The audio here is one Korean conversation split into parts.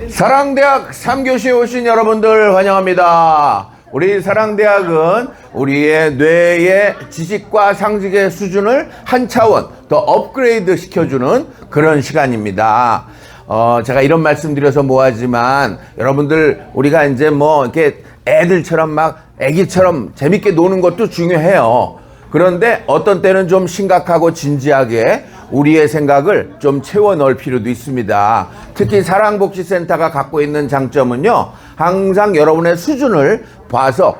사랑대학 3교시에 오신 여러분들 환영합니다. 우리 사랑대학은 우리의 뇌의 지식과 상식의 수준을 한 차원 더 업그레이드 시켜주는 그런 시간입니다. 제가 이런 말씀 드려서 뭐하지만 여러분들 우리가 이제 뭐 이렇게 애들처럼 막 애기처럼 재밌게 노는 것도 중요해요. 그런데 어떤 때는 좀 심각하고 진지하게 우리의 생각을 좀 채워 넣을 필요도 있습니다. 특히 사랑복지센터가 갖고 있는 장점은요, 항상 여러분의 수준을 봐서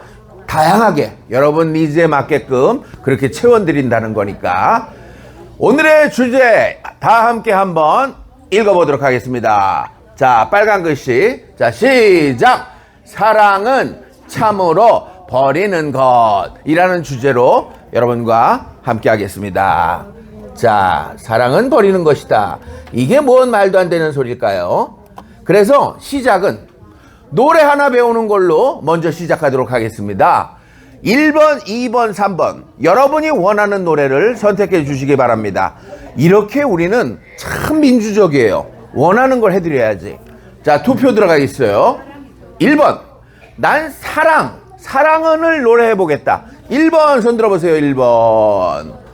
다양하게 여러분 니즈에 맞게끔 그렇게 채워드린다는 거니까 오늘의 주제 다 함께 한번 읽어보도록 하겠습니다. 자, 빨간 글씨. 자, 시작! 사랑은 참으로 버리는 것이라는 주제로 여러분과 함께 하겠습니다. 자, 사랑은 버리는 것이다. 이게 뭔 말도 안 되는 소리일까요? 그래서 시작은 노래 하나 배우는 걸로 먼저 시작하도록 하겠습니다. 1번, 2번, 3번 여러분이 원하는 노래를 선택해 주시기 바랍니다. 이렇게 우리는 참 민주적이에요. 원하는 걸 해드려야지. 자, 투표 들어가겠어요. 1번, 난 사랑은을 노래해 보겠다. 1번 손 들어보세요. 1번.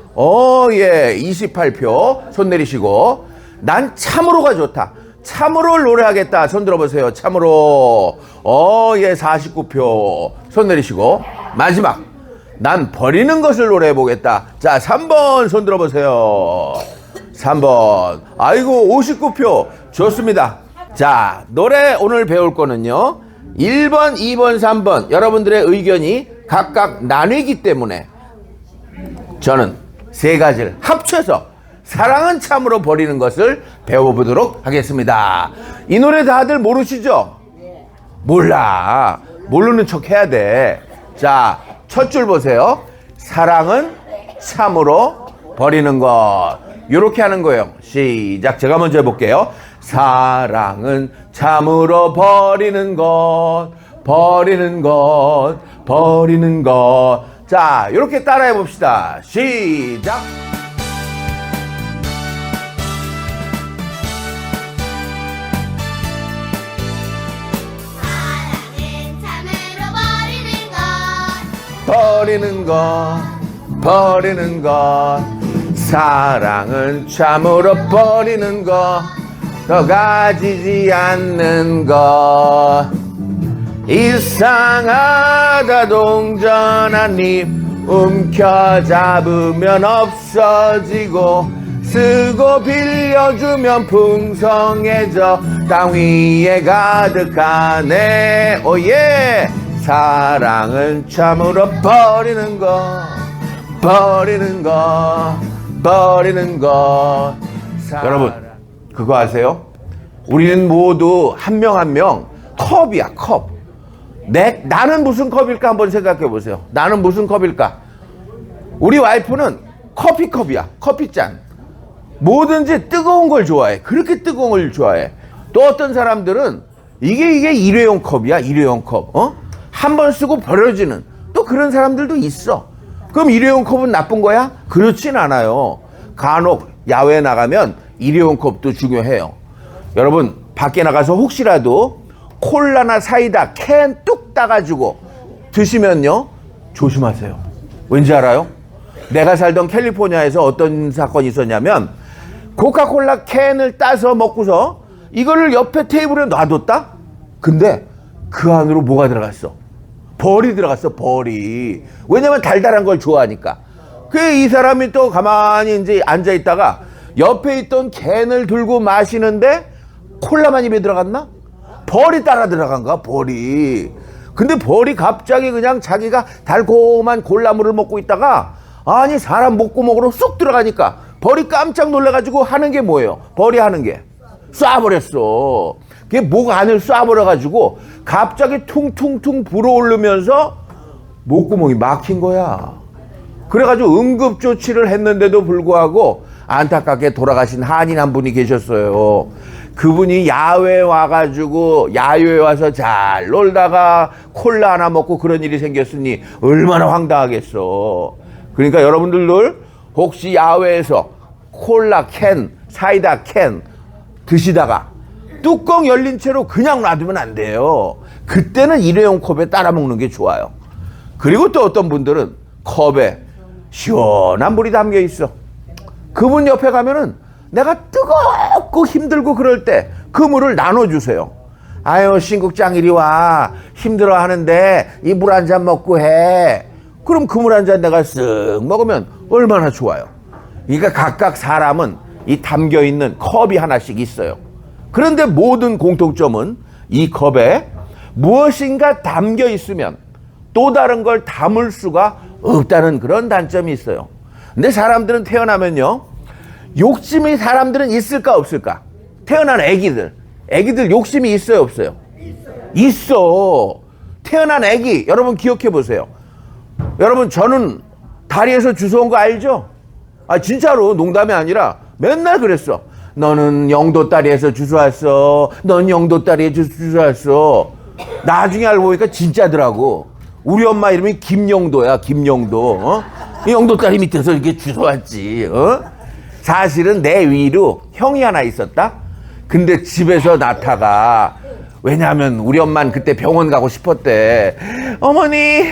예, 28표 손 내리시고. 난 참으로가 좋다. 참으로를 노래하겠다. 손 들어보세요. 참으로. 예, 49표 손 내리시고. 마지막, 난 버리는 것을 노래해 보겠다. 자, 3번 손 들어보세요. 3번. 아이고, 59표. 좋습니다. 자, 노래 오늘 배울 거는요, 1번, 2번, 3번 여러분들의 의견이 각각 나뉘기 때문에 저는 세 가지를 합쳐서 사랑은 참으로 버리는 것을 배워보도록 하겠습니다. 이 노래 다들 모르시죠? 몰라. 모르는 척 해야 돼. 자, 첫 줄 보세요. 사랑은 참으로 버리는 것. 이렇게 하는 거예요. 시작. 제가 먼저 해볼게요. 사랑은 참으로 버리는 것, 버리는 것, 버리는 것. 자, 이렇게 따라해 봅시다. 시작. 사랑은 참으로 버리는 것, 버리는 것. 사랑은 참으로 버리는 것, 더 가지지 않는 것. 이상하다 동전한 입 움켜잡으면 없어지고 쓰고 빌려주면 풍성해져 땅 위에 가득하네. 오예. 사랑은 참으로 버리는 것, 버리는 것, 버리는 것. 여러분, 그거 아세요? 우리는 모두 한 명 한 명 컵이야, 컵. 나는 무슨 컵일까 한번 생각해 보세요. 나는 무슨 컵일까? 우리 와이프는 커피컵이야, 커피잔. 뭐든지 뜨거운 걸 좋아해. 그렇게 뜨거운 걸 좋아해. 또 어떤 사람들은 이게 일회용 컵이야, 일회용 컵. 한 번 쓰고 버려지는 또 그런 사람들도 있어. 그럼 일회용 컵은 나쁜 거야? 그렇진 않아요. 간혹 야외에 나가면 일회용 컵도 중요해요. 여러분, 밖에 나가서 혹시라도 콜라나 사이다 캔 뚝 따가지고 드시면요, 조심하세요. 왠지 알아요? 내가 살던 캘리포니아에서 어떤 사건이 있었냐면 코카콜라 캔을 따서 먹고서 이거를 옆에 테이블에 놔뒀다? 근데 그 안으로 뭐가 들어갔어? 벌이 들어갔어, 벌이. 왜냐면 달달한 걸 좋아하니까. 이 사람이 또 가만히 이제 앉아있다가 옆에 있던 캔을 들고 마시는데 콜라만 입에 들어갔나? 벌이 따라 들어간가? 벌이. 근데 벌이 갑자기 그냥 자기가 달콤한 콜라물을 먹고 있다가 아니 사람 목구멍으로 쏙 들어가니까 벌이 깜짝 놀라가지고 하는 게 뭐예요? 벌이 하는 게 쏴버렸어. 그게 목 안을 쏴버려가지고 갑자기 퉁퉁퉁 불어오르면서 목구멍이 막힌 거야. 그래가지고 응급조치를 했는데도 불구하고 안타깝게 돌아가신 한인 한 분이 계셨어요. 그분이 야외에 와가지고 야유에 와서 잘 놀다가 콜라 하나 먹고 그런 일이 생겼으니 얼마나 황당하겠어. 그러니까 여러분들도 혹시 야외에서 콜라 캔, 사이다 캔 드시다가 뚜껑 열린 채로 그냥 놔두면 안 돼요. 그때는 일회용 컵에 따라 먹는 게 좋아요. 그리고 또 어떤 분들은 컵에 시원한 물이 담겨 있어. 그분 옆에 가면은 내가 뜨겁고 힘들고 그럴 때 그 물을 나눠주세요. 아유, 신국장 이리 와. 힘들어 하는데 이 물 한 잔 먹고 해. 그럼 그 물 한 잔 내가 쓱 먹으면 얼마나 좋아요. 그러니까 각각 사람은 이 담겨 있는 컵이 하나씩 있어요. 그런데 모든 공통점은 이 컵에 무엇인가 담겨 있으면 또 다른 걸 담을 수가 없다는 그런 단점이 있어요. 근데 사람들은 태어나면요, 욕심이 사람들은 있을까 없을까? 태어난 애기들 욕심이 있어요 없어요? 있어. 태어난 애기 여러분 기억해 보세요. 여러분, 저는 다리에서 주워온 거 알죠? 아, 진짜로 농담이 아니라 맨날 그랬어. 너는 영도 다리에서 주워왔어. 넌 영도 다리에서 주워왔어. 나중에 알고 보니까 진짜더라고. 우리 엄마 이름이 김영도야, 김영도. 어? 영도 다리 밑에서 이렇게 주워왔지. 어? 사실은 내 위로 형이 하나 있었다. 근데 집에서 낳다가, 왜냐하면 우리 엄마는 그때 병원 가고 싶었대. 어머니,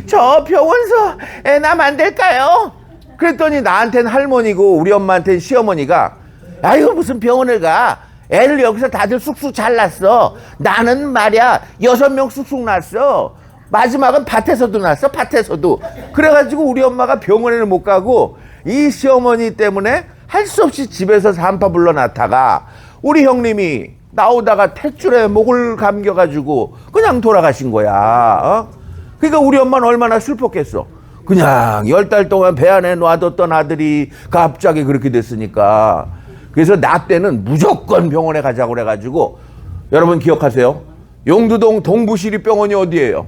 저 병원서 애 낳으면 안 될까요? 그랬더니 나한테는 할머니고 우리 엄마한테는 시어머니가, 아이고 무슨 병원을 가. 애를 여기서 다들 쑥쑥 잘 낳았어. 나는 말이야 6명 쑥쑥 낳았어. 마지막은 밭에서도 낳았어, 밭에서도. 그래가지고 우리 엄마가 병원에는 못 가고 이 시어머니 때문에 할 수 없이 집에서 산파 불러 낳다가 우리 형님이 나오다가 탯줄에 목을 감겨가지고 그냥 돌아가신 거야. 어? 그러니까 우리 엄마는 얼마나 슬펐겠어. 그냥 10달 동안 배 안에 놔뒀던 아들이 갑자기 그렇게 됐으니까. 그래서 나 때는 무조건 병원에 가자고 그래가지고, 여러분 기억하세요? 용두동 동부시립병원이 어디예요?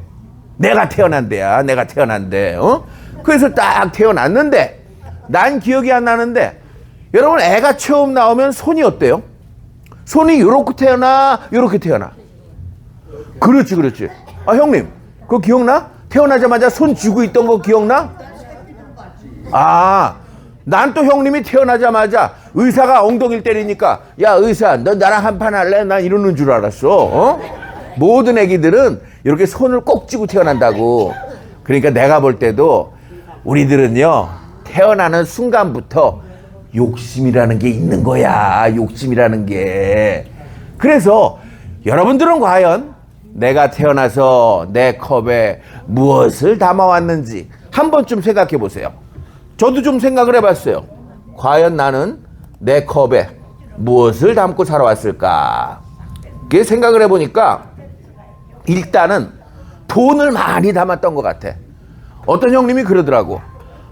내가 태어난 데야. 내가 태어난 데. 어? 그래서 딱 태어났는데 난 기억이 안 나는데, 여러분 애가 처음 나오면 손이 어때요? 손이 요렇게 태어나 요렇게 태어나? 그렇지 그렇지. 아, 형님 그거 기억나? 태어나자마자 손 쥐고 있던 거 기억나? 아, 난 또 형님이 태어나자마자 의사가 엉덩이를 때리니까, 야 의사 너 나랑 한판 할래? 난 이러는 줄 알았어. 어? 모든 애기들은 이렇게 손을 꼭 쥐고 태어난다고. 그러니까 내가 볼 때도 우리들은요, 태어나는 순간부터 욕심이라는 게 있는 거야. 욕심이라는 게. 그래서 여러분들은 과연 내가 태어나서 내 컵에 무엇을 담아왔는지 한 번쯤 생각해 보세요. 저도 좀 생각을 해봤어요. 과연 나는 내 컵에 무엇을 담고 살아왔을까? 그 생각을 해보니까 일단은 돈을 많이 담았던 것 같아. 어떤 형님이 그러더라고.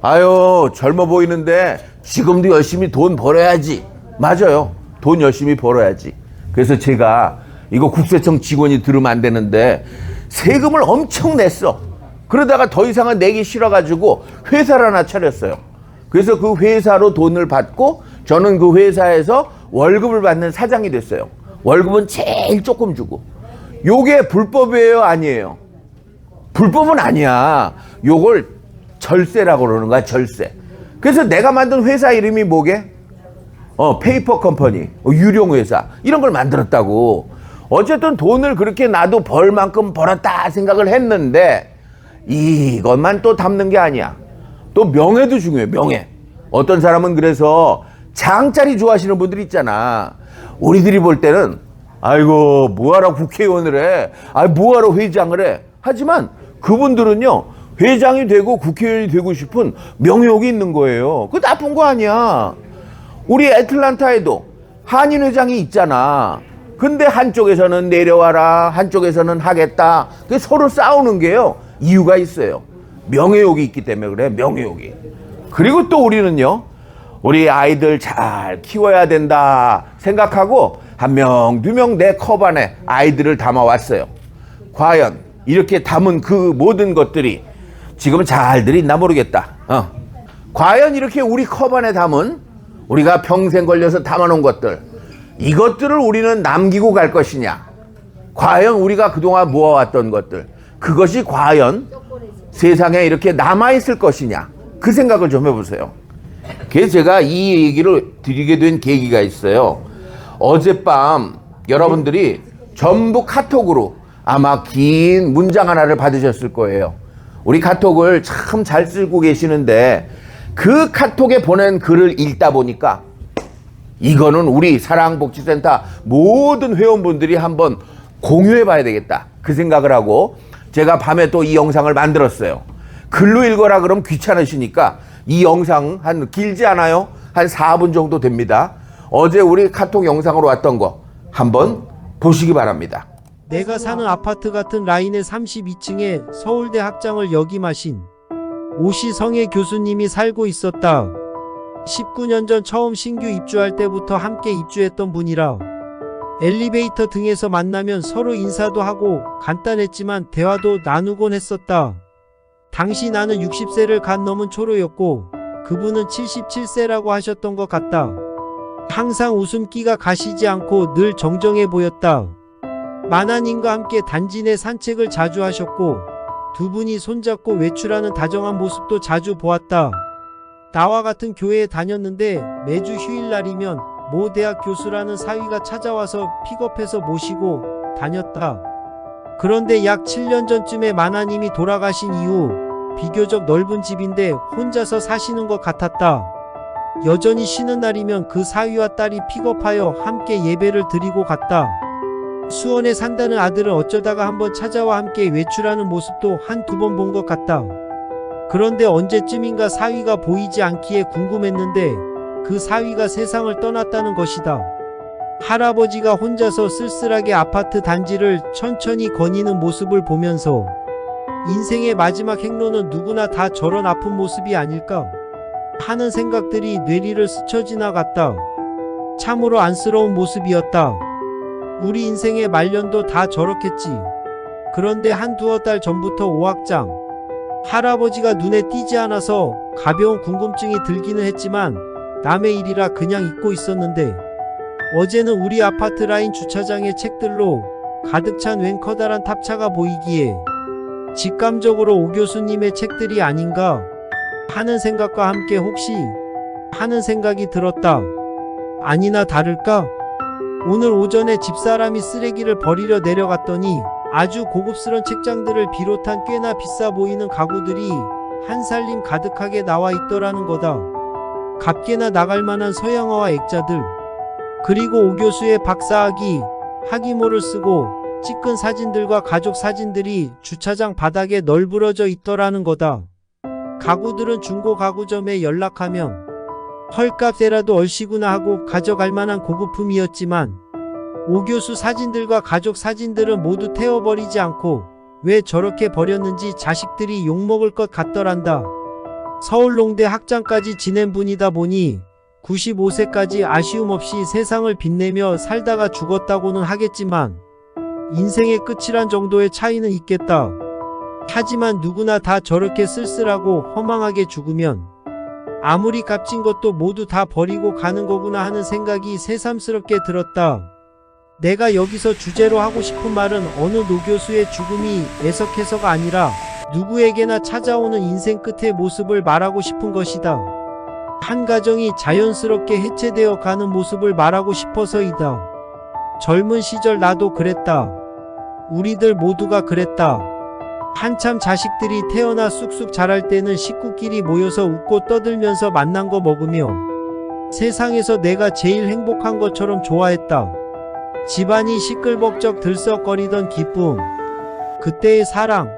아유, 젊어 보이는데 지금도 열심히 돈 벌어야지. 맞아요. 돈 열심히 벌어야지. 그래서 제가 이거 국세청 직원이 들으면 안 되는데 세금을 엄청 냈어. 그러다가 더 이상은 내기 싫어가지고 회사를 하나 차렸어요. 그래서 그 회사로 돈을 받고 저는 그 회사에서 월급을 받는 사장이 됐어요. 월급은 제일 조금 주고. 요게 불법이에요, 아니에요? 불법은 아니야. 요걸 절세라고 그러는 거야, 절세. 그래서 내가 만든 회사 이름이 뭐게? 페이퍼 컴퍼니, 유령 회사, 이런 걸 만들었다고. 어쨌든 돈을 그렇게 나도 벌 만큼 벌었다 생각을 했는데, 이것만 또 담는 게 아니야. 또 명예도 중요해, 명예. 어떤 사람은 그래서 장자리 좋아하시는 분들 있잖아. 우리들이 볼 때는, 아이고 뭐하러 국회의원을 해, 뭐하러 회장을 해. 하지만 그분들은요, 회장이 되고 국회의원이 되고 싶은 명예욕이 있는 거예요. 그거 나쁜 거 아니야. 우리 애틀란타에도 한인 회장이 있잖아. 근데 한쪽에서는 내려와라, 한쪽에서는 하겠다. 그게 서로 싸우는 게요, 이유가 있어요. 명예욕이 있기 때문에 그래, 명예욕이. 그리고 또 우리는요, 우리 아이들 잘 키워야 된다 생각하고 한 명, 두 명 내 컵 안에 아이들을 담아왔어요. 과연 이렇게 담은 그 모든 것들이 지금 잘들 있나 모르겠다. 과연 이렇게 우리 컵 안에 담은, 우리가 평생 걸려서 담아놓은 것들, 이것들을 우리는 남기고 갈 것이냐? 과연 우리가 그동안 모아왔던 것들, 그것이 과연 세상에 이렇게 남아있을 것이냐? 그 생각을 좀 해보세요. 그래서 제가 이 얘기를 드리게 된 계기가 있어요. 어젯밤 여러분들이 전부 카톡으로 아마 긴 문장 하나를 받으셨을 거예요. 우리 카톡을 참 잘 쓰고 계시는데 그 카톡에 보낸 글을 읽다 보니까 이거는 우리 사랑복지센터 모든 회원분들이 한번 공유해 봐야 되겠다, 그 생각을 하고 제가 밤에 또 이 영상을 만들었어요. 글로 읽어라 그러면 귀찮으시니까 이 영상 한 길지 않아요? 한 4분 정도 됩니다. 어제 우리 카톡 영상으로 왔던 거 한번 보시기 바랍니다. 내가 사는 아파트 같은 라인의 32층에 서울대 학장을 역임하신 오시성의 교수님이 살고 있었다. 19년 전 처음 신규 입주할 때부터 함께 입주했던 분이라 엘리베이터 등에서 만나면 서로 인사도 하고 간단했지만 대화도 나누곤 했었다. 당시 나는 60세를 간 넘은 초로였고 그분은 77세라고 하셨던 것 같다. 항상 웃음기가 가시지 않고 늘 정정해 보였다. 만화님과 함께 단지 내 산책을 자주 하셨고 두 분이 손잡고 외출하는 다정한 모습도 자주 보았다. 나와 같은 교회에 다녔는데 매주 휴일날이면 모 대학 교수라는 사위가 찾아와서 픽업해서 모시고 다녔다. 그런데 약 7년 전쯤에 만화님이 돌아가신 이후 비교적 넓은 집인데 혼자서 사시는 것 같았다. 여전히 쉬는 날이면 그 사위와 딸이 픽업하여 함께 예배를 드리고 갔다. 수원에 산다는 아들은 어쩌다가 한번 찾아와 함께 외출하는 모습도 한두 번 본 것 같다. 그런데 언제쯤인가 사위가 보이지 않기에 궁금했는데 그 사위가 세상을 떠났다는 것이다. 할아버지가 혼자서 쓸쓸하게 아파트 단지를 천천히 거니는 모습을 보면서 인생의 마지막 행로는 누구나 다 저런 아픈 모습이 아닐까 하는 생각들이 뇌리를 스쳐 지나갔다. 참으로 안쓰러운 모습이었다. 우리 인생의 말년도 다 저렇겠지. 그런데 한두어 달 전부터 오학장 할아버지가 눈에 띄지 않아서 가벼운 궁금증이 들기는 했지만 남의 일이라 그냥 잊고 있었는데 어제는 우리 아파트 라인 주차장에 책들로 가득 찬 웬 커다란 탑차가 보이기에 직감적으로 오 교수님의 책들이 아닌가 하는 생각과 함께 혹시 하는 생각이 들었다. 아니나 다를까? 오늘 오전에 집사람이 쓰레기를 버리려 내려갔더니 아주 고급스런 책장들을 비롯한 꽤나 비싸 보이는 가구들이 한살림 가득하게 나와 있더라는 거다. 값게나 나갈만한 서양어와 액자들, 그리고 오 교수의 박사학위, 학위모를 쓰고 찍은 사진들과 가족 사진들이 주차장 바닥에 널브러져 있더라는 거다. 가구들은 중고 가구점에 연락하면 헐값에라도 얼씨구나 하고 가져갈 만한 고급품이었지만 오 교수 사진들과 가족 사진들은 모두 태워버리지 않고 왜 저렇게 버렸는지 자식들이 욕먹을 것 같더란다. 서울농대 학장까지 지낸 분이다 보니 95세까지 아쉬움 없이 세상을 빛내며 살다가 죽었다고는 하겠지만 인생의 끝이란 정도의 차이는 있겠다. 하지만 누구나 다 저렇게 쓸쓸하고 허망하게 죽으면 아무리 값진 것도 모두 다 버리고 가는 거구나 하는 생각이 새삼스럽게 들었다. 내가 여기서 주제로 하고 싶은 말은 어느 노교수의 죽음이 애석해서가 아니라 누구에게나 찾아오는 인생 끝의 모습을 말하고 싶은 것이다. 한 가정이 자연스럽게 해체되어 가는 모습을 말하고 싶어서이다. 젊은 시절 나도 그랬다. 우리들 모두가 그랬다. 한참 자식들이 태어나 쑥쑥 자랄 때는 식구끼리 모여서 웃고 떠들면서 만난 거 먹으며 세상에서 내가 제일 행복한 것처럼 좋아했다. 집안이 시끌벅적 들썩거리던 기쁨, 그때의 사랑,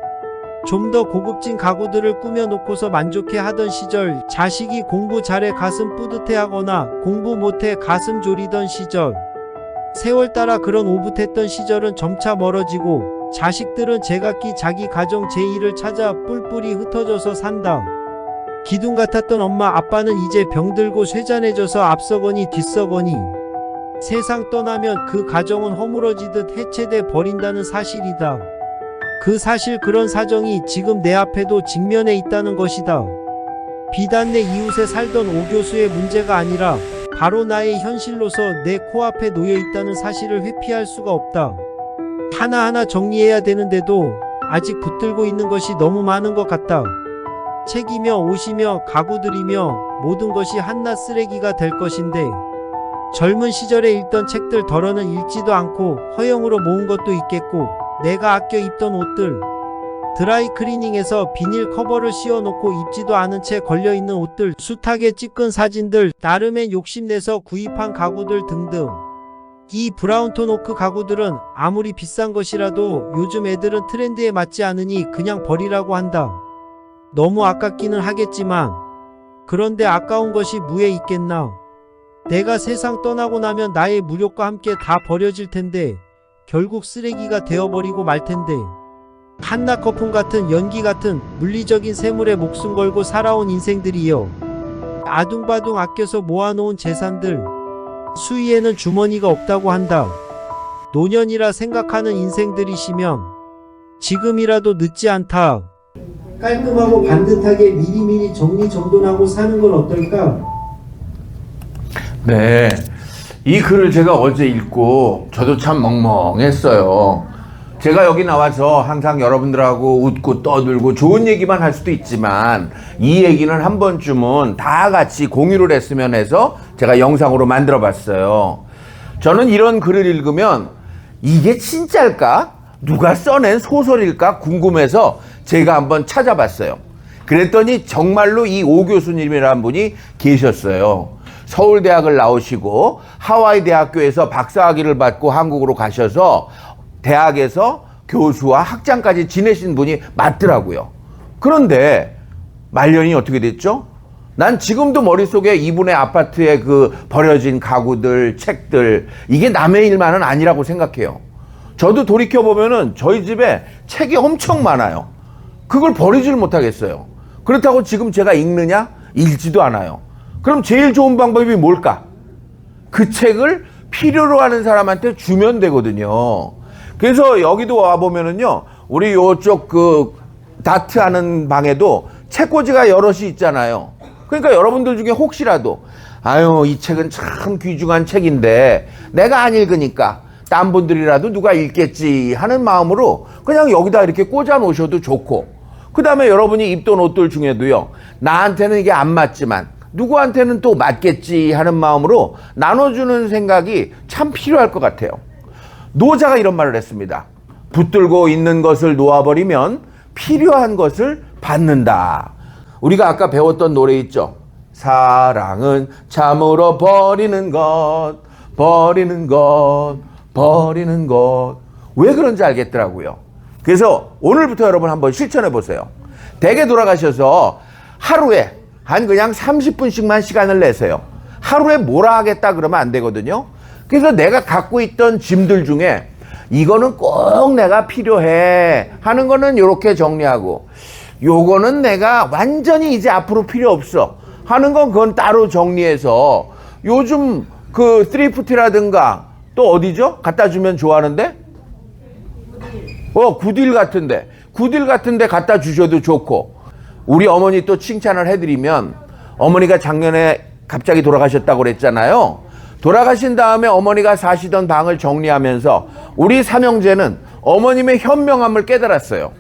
좀 더 고급진 가구들을 꾸며놓고서 만족해 하던 시절, 자식이 공부 잘해 가슴 뿌듯해하거나 공부 못해 가슴 졸이던 시절, 세월 따라 그런 오붓했던 시절은 점차 멀어지고 자식들은 제각기 자기 가정 제2를 찾아 뿔뿔이 흩어져서 산다. 기둥 같았던 엄마 아빠는 이제 병들고 쇠잔해져서 앞서거니 뒤서거니 세상 떠나면 그 가정은 허물어지듯 해체돼 버린다는 사실이다. 그 사실, 그런 사정이 지금 내 앞에도 직면해 있다는 것이다. 비단 내 이웃에 살던 오 교수의 문제가 아니라 바로 나의 현실로서 내 코앞에 놓여 있다는 사실을 회피할 수가 없다. 하나하나 정리해야 되는데도 아직 붙들고 있는 것이 너무 많은 것 같다. 책이며 옷이며 가구들이며 모든 것이 한낱 쓰레기가 될 것인데 젊은 시절에 읽던 책들 덜어는 읽지도 않고 허영으로 모은 것도 있겠고, 내가 아껴 입던 옷들, 드라이클리닝에서 비닐 커버를 씌워놓고 입지도 않은 채 걸려있는 옷들, 숱하게 찍은 사진들, 나름의 욕심내서 구입한 가구들 등등. 이 브라운톤 오크 가구들은 아무리 비싼 것이라도 요즘 애들은 트렌드에 맞지 않으니 그냥 버리라고 한다. 너무 아깝기는 하겠지만, 그런데 아까운 것이 무에 있겠나. 내가 세상 떠나고 나면 나의 무력과 함께 다 버려질 텐데, 결국 쓰레기가 되어버리고 말 텐데. 한낱 거품 같은 연기 같은 물리적인 세물에 목숨 걸고 살아온 인생들이여. 아둥바둥 아껴서 모아놓은 재산들, 수위에는 주머니가 없다고 한다. 노년이라 생각하는 인생들이시면 지금이라도 늦지 않다. 깔끔하고 반듯하게 미리미리 정리정돈하고 사는 건 어떨까? 네. 이 글을 제가 어제 읽고 저도 참 멍멍했어요. 제가 여기 나와서 항상 여러분들하고 웃고 떠들고 좋은 얘기만 할 수도 있지만 이 얘기는 한 번쯤은 다 같이 공유를 했으면 해서 제가 영상으로 만들어 봤어요. 저는 이런 글을 읽으면 이게 진짜일까? 누가 써낸 소설일까? 궁금해서 제가 한번 찾아봤어요. 그랬더니 정말로 이 오 교수님이라는 분이 계셨어요. 서울대학을 나오시고 하와이 대학교에서 박사학위를 받고 한국으로 가셔서 대학에서 교수와 학장까지 지내신 분이 맞더라고요. 그런데 말년이 어떻게 됐죠? 난 지금도 머릿속에 이분의 아파트에 그 버려진 가구들, 책들, 이게 남의 일만은 아니라고 생각해요. 저도 돌이켜보면은 저희 집에 책이 엄청 많아요. 그걸 버리질 못하겠어요. 그렇다고 지금 제가 읽느냐? 읽지도 않아요. 그럼 제일 좋은 방법이 뭘까? 그 책을 필요로 하는 사람한테 주면 되거든요. 그래서 여기도 와보면은요, 우리 요쪽 그 다트 하는 방에도 책꽂이가 여럿이 있잖아요. 그러니까 여러분들 중에 혹시라도, 아유, 이 책은 참 귀중한 책인데 내가 안 읽으니까 딴 분들이라도 누가 읽겠지 하는 마음으로 그냥 여기다 이렇게 꽂아 놓으셔도 좋고, 그 다음에 여러분이 입던 옷들 중에도요, 나한테는 이게 안 맞지만 누구한테는 또 맞겠지 하는 마음으로 나눠주는 생각이 참 필요할 것 같아요. 노자가 이런 말을 했습니다. 붙들고 있는 것을 놓아버리면 필요한 것을 받는다. 우리가 아까 배웠던 노래 있죠. 사랑은 참으로 버리는 것, 버리는 것, 버리는 것. 왜 그런지 알겠더라고요. 그래서 오늘부터 여러분 한번 실천해 보세요. 댁에 돌아가셔서 하루에 한 그냥 30분씩만 시간을 내세요. 하루에 뭐라 하겠다 그러면 안 되거든요. 그래서 내가 갖고 있던 짐들 중에 이거는 꼭 내가 필요해 하는 거는 이렇게 정리하고, 요거는 내가 완전히 이제 앞으로 필요 없어 하는 건 그건 따로 정리해서, 요즘 그 스트리프트라든가 또 어디죠? 갖다 주면 좋아하는데? 구딜 같은데 갖다 주셔도 좋고. 우리 어머니 또 칭찬을 해드리면, 어머니가 작년에 갑자기 돌아가셨다고 그랬잖아요. 돌아가신 다음에 어머니가 사시던 방을 정리하면서 우리 삼형제는 어머님의 현명함을 깨달았어요.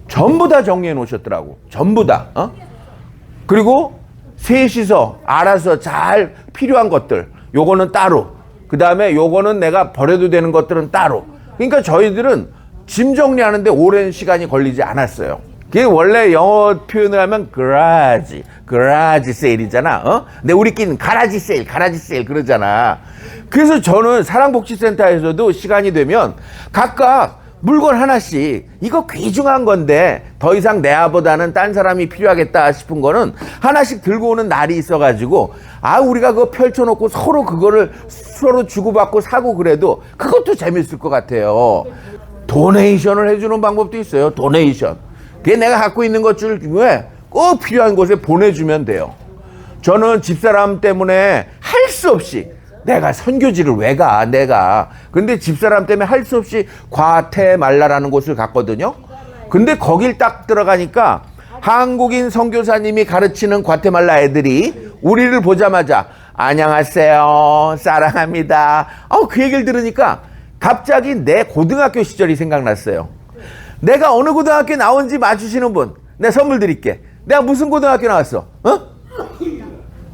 전부 다 정리해 놓으셨더라고. 전부 다. 그리고 셋이서 알아서 잘 필요한 것들, 요거는 따로, 그 다음에 요거는 내가 버려도 되는 것들은 따로. 그러니까 저희들은 짐 정리하는데 오랜 시간이 걸리지 않았어요. 그게 원래 영어 표현을 하면 그라지 세일이잖아. 근데 우리끼리는 가라지 세일 그러잖아. 그래서 저는 사랑복지센터에서도 시간이 되면 각각 물건 하나씩, 이거 귀중한 건데 더 이상 내아보다는 딴 사람이 필요하겠다 싶은 거는 하나씩 들고 오는 날이 있어가지고, 우리가 그거 펼쳐놓고 서로 그거를 서로 주고받고 사고 그래도 그것도 재밌을 것 같아요. 도네이션을 해주는 방법도 있어요. 도네이션. 그게 내가 갖고 있는 것 중에 꼭 필요한 곳에 보내주면 돼요. 저는 집사람 때문에 할 수 없이, 내가 선교지를 왜 가, 내가. 근데 집사람 때문에 할 수 없이 과테말라라는 곳을 갔거든요. 근데 거길 딱 들어가니까 한국인 선교사님이 가르치는 과테말라 애들이 우리를 보자마자 안녕하세요, 사랑합니다. 그 얘기를 들으니까 갑자기 내 고등학교 시절이 생각났어요. 내가 어느 고등학교 나온지 맞추시는 분, 내가 선물 드릴게. 내가 무슨 고등학교 나왔어?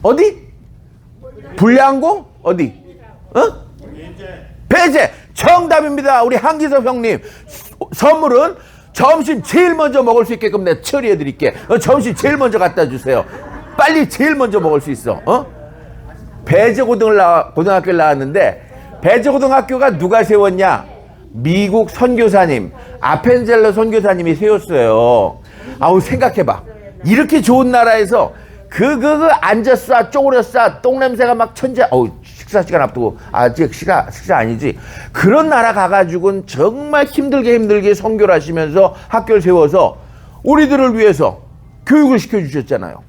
어디? 불량고? 어디? 배제 정답입니다. 우리 한기섭 형님 선물은 점심 제일 먼저 먹을 수 있게끔 내가 처리해 드릴게. 점심 제일 먼저 갖다 주세요. 빨리 제일 먼저 먹을 수 있어. 배제고등학교를 나왔는데 배제고등학교가 누가 세웠냐? 미국 선교사님 아펜젤러 선교사님이 세웠어요. 아우 생각해봐. 이렇게 좋은 나라에서 그 앉았어 쪼그렸어 똥냄새가 막 천재. 어우 식사 시간 앞두고 아직 식사 아니지. 그런 나라 가가지고는 정말 힘들게 선교를 하시면서 학교를 세워서 우리들을 위해서 교육을 시켜주셨잖아요.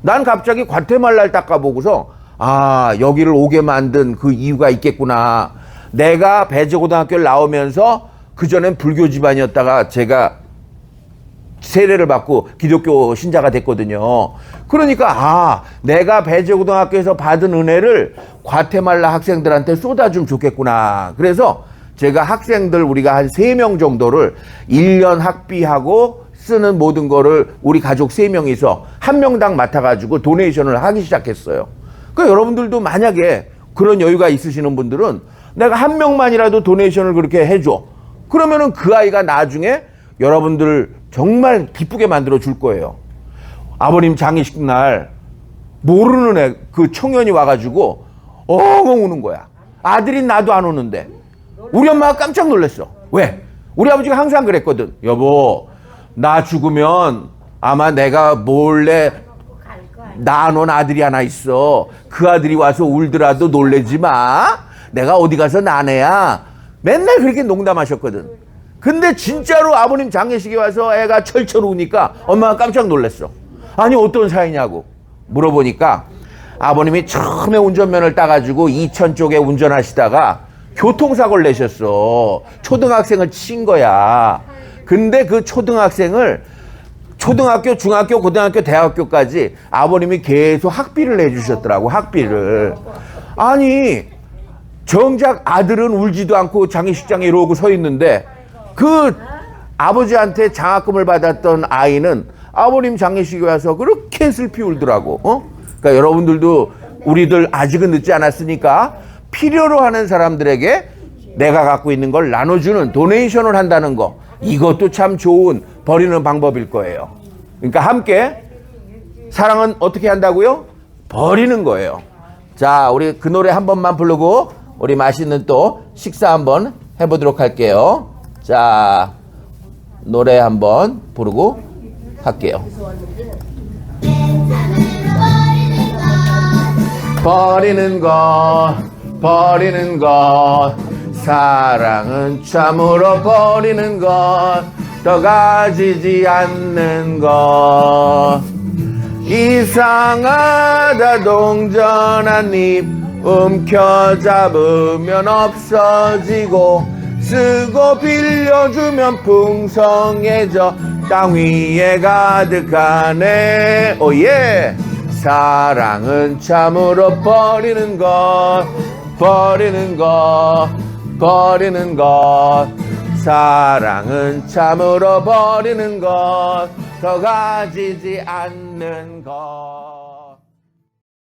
난 갑자기 과테말라를 딱 가보고서 아 여기를 오게 만든 그 이유가 있겠구나. 내가 배제고등학교를 나오면서 그전엔 불교 집안이었다가 제가 세례를 받고 기독교 신자가 됐거든요. 그러니까 아 내가 배제고등학교에서 받은 은혜를 과테말라 학생들한테 쏟아주면 좋겠구나. 그래서 제가 학생들 우리가 한 3명 정도를 1년 학비하고 쓰는 모든 거를 우리 가족 3명이서 한 명당 맡아가지고 도네이션을 하기 시작했어요. 그러니까 여러분들도 만약에 그런 여유가 있으시는 분들은 내가 한 명만이라도 도네이션을 그렇게 해줘. 그러면은 그 아이가 나중에 여러분들을 정말 기쁘게 만들어 줄 거예요. 아버님 장례식 날 모르는 애, 그 청년이 와가지고 엉엉 우는 거야. 아들이 나도 안 우는데. 우리 엄마가 깜짝 놀랐어. 왜? 우리 아버지가 항상 그랬거든. 여보, 나 죽으면 아마 내가 몰래 낳아놓은 아들이 하나 있어. 그 아들이 와서 울더라도 놀래지 마. 내가 어디 가서 난애야. 맨날 그렇게 농담하셨거든. 근데 진짜로 아버님 장례식에 와서 애가 철철 우니까 엄마가 깜짝 놀랐어. 아니 어떤 사이냐고 물어보니까 아버님이 처음에 운전면허를 따가지고 이천 쪽에 운전하시다가 교통사고를 내셨어. 초등학생을 친 거야. 근데 그 초등학생을 초등학교, 중학교, 고등학교, 대학교까지 아버님이 계속 학비를 내주셨더라고. 학비를. 아니 정작 아들은 울지도 않고 장례식장에 이러고 서 있는데 그 아버지한테 장학금을 받았던 아이는 아버님 장례식에 와서 그렇게 슬피 울더라고. 그러니까 여러분들도 우리들 아직은 늦지 않았으니까 필요로 하는 사람들에게 내가 갖고 있는 걸 나눠주는 도네이션을 한다는 거, 이것도 참 좋은 버리는 방법일 거예요. 그러니까 함께 사랑은 어떻게 한다고요? 버리는 거예요. 자, 우리 그 노래 한 번만 부르고 우리 맛있는 또 식사 한번 해보도록 할게요. 자, 노래 한번 부르고 할게요. 버리는 것 사랑은 참으로 버리는 것 더 가지지 않는 것 이상하다 동전한 입 움켜잡으면 없어지고 쓰고 빌려주면 풍성해져 땅 위에 가득하네. 오예. 사랑은 참으로 버리는 것 사랑은 참으로 버리는 것 더 가지지 않는 것.